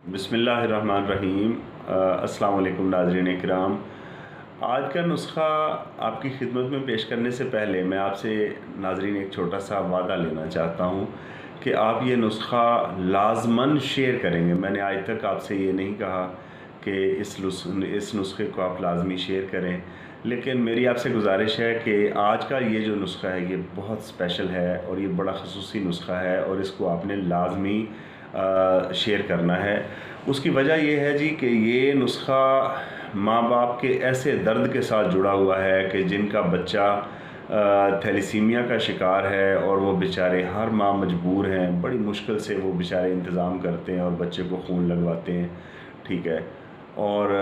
بسم اللہ الرحمن الرحیم۔ السلام علیکم ناظرین اکرام۔ آج کا نسخہ آپ کی خدمت میں پیش کرنے سے پہلے میں آپ سے ناظرین ایک چھوٹا سا وعدہ لینا چاہتا ہوں کہ آپ یہ نسخہ لازماً شیئر کریں گے۔ میں نے آج تک آپ سے یہ نہیں کہا کہ اس نسخے کو آپ لازمی شیئر کریں، لیکن میری آپ سے گزارش ہے کہ آج کا یہ جو نسخہ ہے یہ بہت اسپیشل ہے اور یہ بڑا خصوصی نسخہ ہے اور اس کو آپ نے لازمی شیئر کرنا ہے۔ اس کی وجہ یہ ہے جی کہ یہ نسخہ ماں باپ کے ایسے درد کے ساتھ جڑا ہوا ہے کہ جن کا بچہ تھیلیسیمیا کا شکار ہے اور وہ بیچارے ہر ماہ مجبور ہیں، بڑی مشکل سے وہ بیچارے انتظام کرتے ہیں اور بچے کو خون لگواتے ہیں، ٹھیک ہے، اور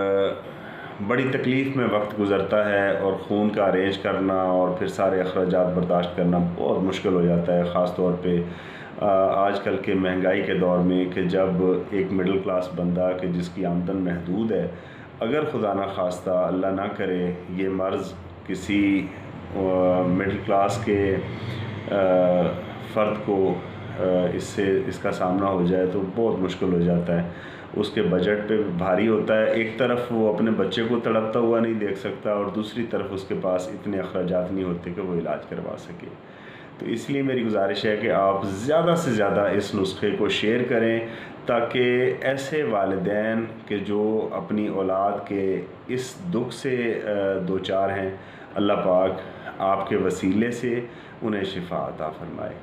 بڑی تکلیف میں وقت گزرتا ہے اور خون کا ارینج کرنا اور پھر سارے اخراجات برداشت کرنا بہت مشکل ہو جاتا ہے، خاص طور پہ آج کل کے مہنگائی کے دور میں کہ جب ایک مڈل کلاس بندہ کہ جس کی آمدن محدود ہے، اگر خدا نہ خواستہ اللہ نہ کرے یہ مرض کسی مڈل کلاس کے فرد کو اس کا سامنا ہو جائے تو بہت مشکل ہو جاتا ہے، اس کے بجٹ پہ بھاری ہوتا ہے۔ ایک طرف وہ اپنے بچے کو تڑپتا ہوا نہیں دیکھ سکتا اور دوسری طرف اس کے پاس اتنے اخراجات نہیں ہوتے کہ وہ علاج کروا سکے۔ تو اس لیے میری گزارش ہے کہ آپ زیادہ سے زیادہ اس نسخے کو شیئر کریں تاکہ ایسے والدین کہ جو اپنی اولاد کے اس دکھ سے دوچار ہیں، اللہ پاک آپ کے وسیلے سے انہیں شفا عطا فرمائے،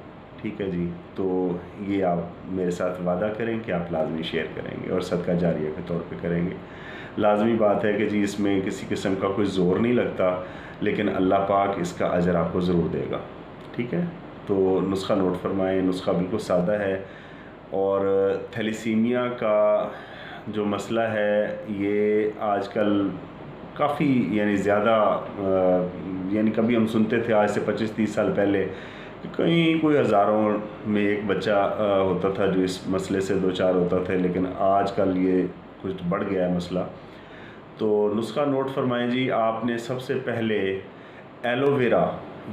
ٹھیک ہے جی۔ تو یہ آپ میرے ساتھ وعدہ کریں کہ آپ لازمی شیئر کریں گے اور صدقہ جاریہ کے طور پہ کریں گے۔ لازمی بات ہے کہ جی اس میں کسی قسم کا کوئی زور نہیں لگتا، لیکن اللہ پاک اس کا اجر آپ کو ضرور دے گا، ٹھیک ہے۔ تو نسخہ نوٹ فرمائیں، نسخہ بالکل سادہ ہے اور تھیلیسیمیا کا جو مسئلہ ہے یہ آج کل کافی زیادہ یعنی کبھی ہم سنتے تھے آج سے 25-30 سال پہلے کہ کہیں کوئی ہزاروں میں ایک بچہ ہوتا تھا جو اس مسئلے سے دوچار ہوتا تھا، لیکن آج کل یہ کچھ بڑھ گیا ہے مسئلہ۔ تو نسخہ نوٹ فرمائیں جی، آپ نے سب سے پہلے ایلو ویرا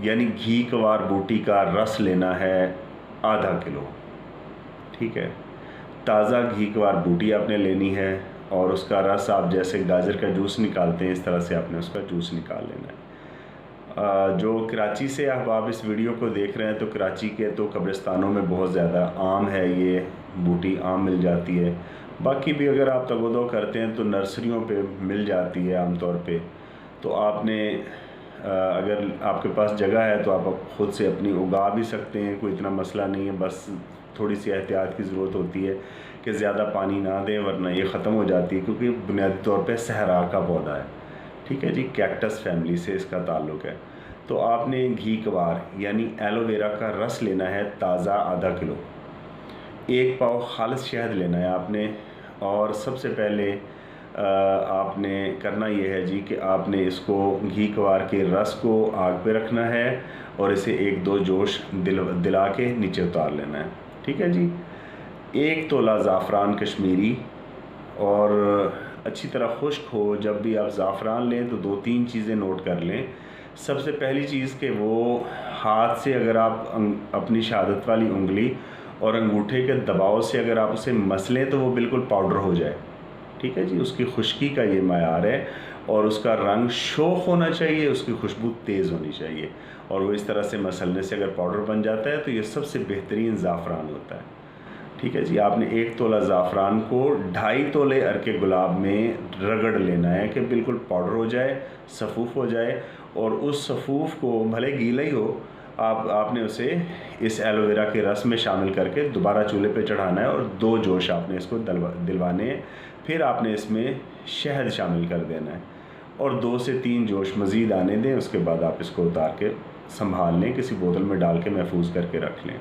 یعنی گھی کوار بوٹی کا رس لینا ہے ½ کلو، ٹھیک ہے۔ تازہ گھی کوار بوٹی آپ نے لینی ہے اور اس کا رس آپ جیسے گاجر کا جوس نکالتے ہیں اس طرح سے آپ نے اس کا جوس نکال لینا ہے۔ جو کراچی سے احباب اس ویڈیو کو دیکھ رہے ہیں تو کراچی کے تو قبرستانوں میں بہت زیادہ عام ہے، یہ بوٹی عام مل جاتی ہے، باقی بھی اگر آپ تگ و دو کرتے ہیں تو نرسریوں پہ مل جاتی ہے عام طور پہ۔ تو آپ نے اگر آپ کے پاس جگہ ہے تو آپ خود سے اپنی اگا بھی سکتے ہیں، کوئی اتنا مسئلہ نہیں ہے، بس تھوڑی سی احتیاط کی ضرورت ہوتی ہے کہ زیادہ پانی نہ دیں ورنہ یہ ختم ہو جاتی ہے، کیونکہ بنیادی طور پہ صحرا کا پودا ہے، ٹھیک ہے جی، کیکٹس فیملی سے اس کا تعلق ہے۔ تو آپ نے گھی کوار یعنی ایلو ویرا کا رس لینا ہے تازہ ½ کلو، 1 پاؤ خالص شہد لینا ہے آپ نے، اور سب سے پہلے آپ نے کرنا یہ ہے جی کہ آپ نے اس کو گھی کوار کے رس کو آگ پہ رکھنا ہے اور اسے 1-2 جوش دلا کے نیچے اتار لینا ہے، ٹھیک ہے جی۔ 1 تولہ زعفران کشمیری، اور اچھی طرح خشک ہو۔ جب بھی آپ زعفران لیں تو 2-3 چیزیں نوٹ کر لیں۔ سب سے پہلی چیز کہ وہ ہاتھ سے اگر آپ اپنی شہادت والی انگلی اور انگوٹھے کے دباؤ سے اگر آپ اسے مسلیں تو وہ بالکل پاؤڈر ہو جائے، ٹھیک ہے جی۔ اس کی خشکی کا یہ معیار ہے اور اس کا رنگ شوخ ہونا چاہیے، اس کی خوشبو تیز ہونی چاہیے، اور وہ اس طرح سے مسلنے سے اگر پاؤڈر بن جاتا ہے تو یہ سب سے بہترین زعفران ہوتا ہے، ٹھیک ہے جی۔ آپ نے 1 تولہ زعفران کو 2.5 تولے عرق گلاب میں رگڑ لینا ہے کہ بالکل پاؤڈر ہو جائے، صفوف ہو جائے، اور اس صفوف کو بھلے گیلا ہی ہو آپ نے اسے اس ایلو ویرا کے رس میں شامل کر کے دوبارہ چولہے پہ چڑھانا ہے اور 2 جوش آپ نے اس کو دلوانے ہیں۔ پھر آپ نے اس میں شہد شامل کر دینا ہے اور 2 سے 3 جوش مزید آنے دیں، اس کے بعد آپ اس کو اتار کے سنبھال لیں، کسی بوتل میں ڈال کے محفوظ کر کے رکھ لیں۔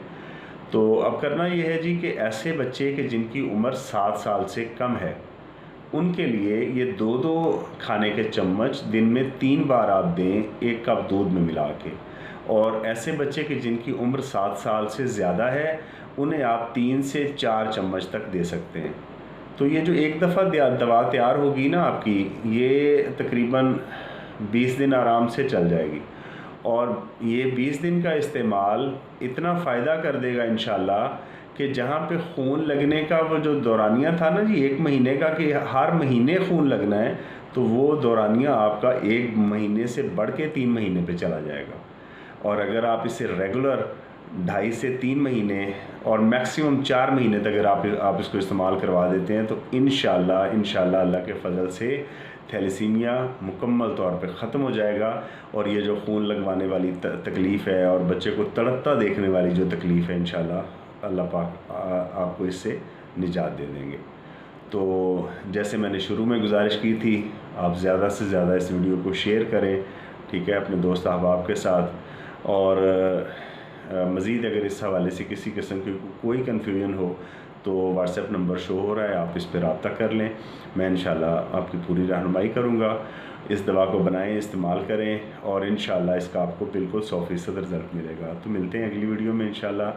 تو اب کرنا یہ ہے جی کہ ایسے بچے کہ جن کی عمر 7 سال سے کم ہے، ان کے لیے یہ 2 کھانے کے چمچ دن میں 3 بار آپ دیں 1 کپ دودھ میں ملا کے، اور ایسے بچے کہ جن کی عمر 7 سال سے زیادہ ہے انہیں آپ 3 سے 4 چمچ تک دے سکتے ہیں۔ تو یہ جو ایک دفعہ دوا تیار ہوگی نا آپ کی، یہ تقریباً 20 دن آرام سے چل جائے گی، اور یہ 20 دن کا استعمال اتنا فائدہ کر دے گا انشاءاللہ کہ جہاں پہ خون لگنے کا وہ جو دورانیہ تھا نا جی 1 مہینے کا کہ ہر مہینے خون لگنا ہے، تو وہ دورانیہ آپ کا 1 مہینے سے بڑھ کے 3 مہینے پہ چلا جائے گا. اور اگر آپ اسے ریگولر 2.5 سے 3 مہینے اور میکسیمم 4 مہینے تک اگر آپ اس کو استعمال کروا دیتے ہیں تو انشاءاللہ اللہ کے فضل سے تھیلیسیمیا مکمل طور پہ ختم ہو جائے گا. اور یہ جو خون لگوانے والی تکلیف ہے اور بچے کو تڑپتا دیکھنے والی جو تکلیف ہے، انشاءاللہ اللہ پاک آپ کو اس سے نجات دے دیں گے. تو جیسے میں نے شروع میں گزارش کی تھی، آپ زیادہ سے زیادہ اس ویڈیو کو شیئر کریں، ٹھیک ہے، اپنے دوست احباب کے ساتھ. اور مزید اگر اس حوالے سے کسی قسم کی کوئی کنفیوژن ہو تو واٹس ایپ نمبر شو ہو رہا ہے، آپ اس پہ رابطہ کر لیں. میں انشاءاللہ آپ کی پوری رہنمائی کروں گا. اس دوا کو بنائیں، استعمال کریں، اور انشاءاللہ اس کا آپ کو بالکل 100% رزلٹ ملے گا. تو ملتے ہیں اگلی ویڈیو میں انشاءاللہ.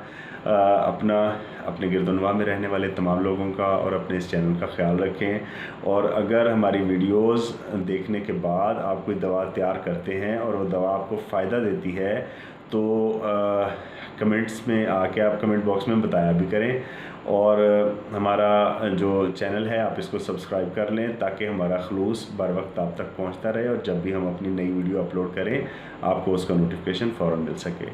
اپنے گرد و نواح میں رہنے والے تمام لوگوں کا اور اپنے اس چینل کا خیال رکھیں. اور اگر ہماری ویڈیوز دیکھنے کے بعد آپ کوئی دوا تیار کرتے ہیں اور وہ دوا آپ کو فائدہ دیتی ہے تو کمنٹس میں آ کے آپ کمنٹ باکس میں بتایا بھی کریں. اور ہمارا جو چینل ہے آپ اس کو سبسکرائب کر لیں تاکہ ہمارا خلوص بر وقت آپ تک پہنچتا رہے، اور جب بھی ہم اپنی نئی ویڈیو اپلوڈ کریں آپ کو اس کا نوٹیفیکیشن فوراً مل سکے.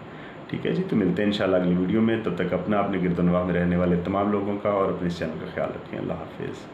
ٹھیک ہے جی، تو ملتے ہیں انشاءاللہ اگلی ویڈیو میں. تب تک اپنے گرد و نواح میں رہنے والے تمام لوگوں کا اور اپنے اس چینل کا خیال رکھیں. اللہ حافظ.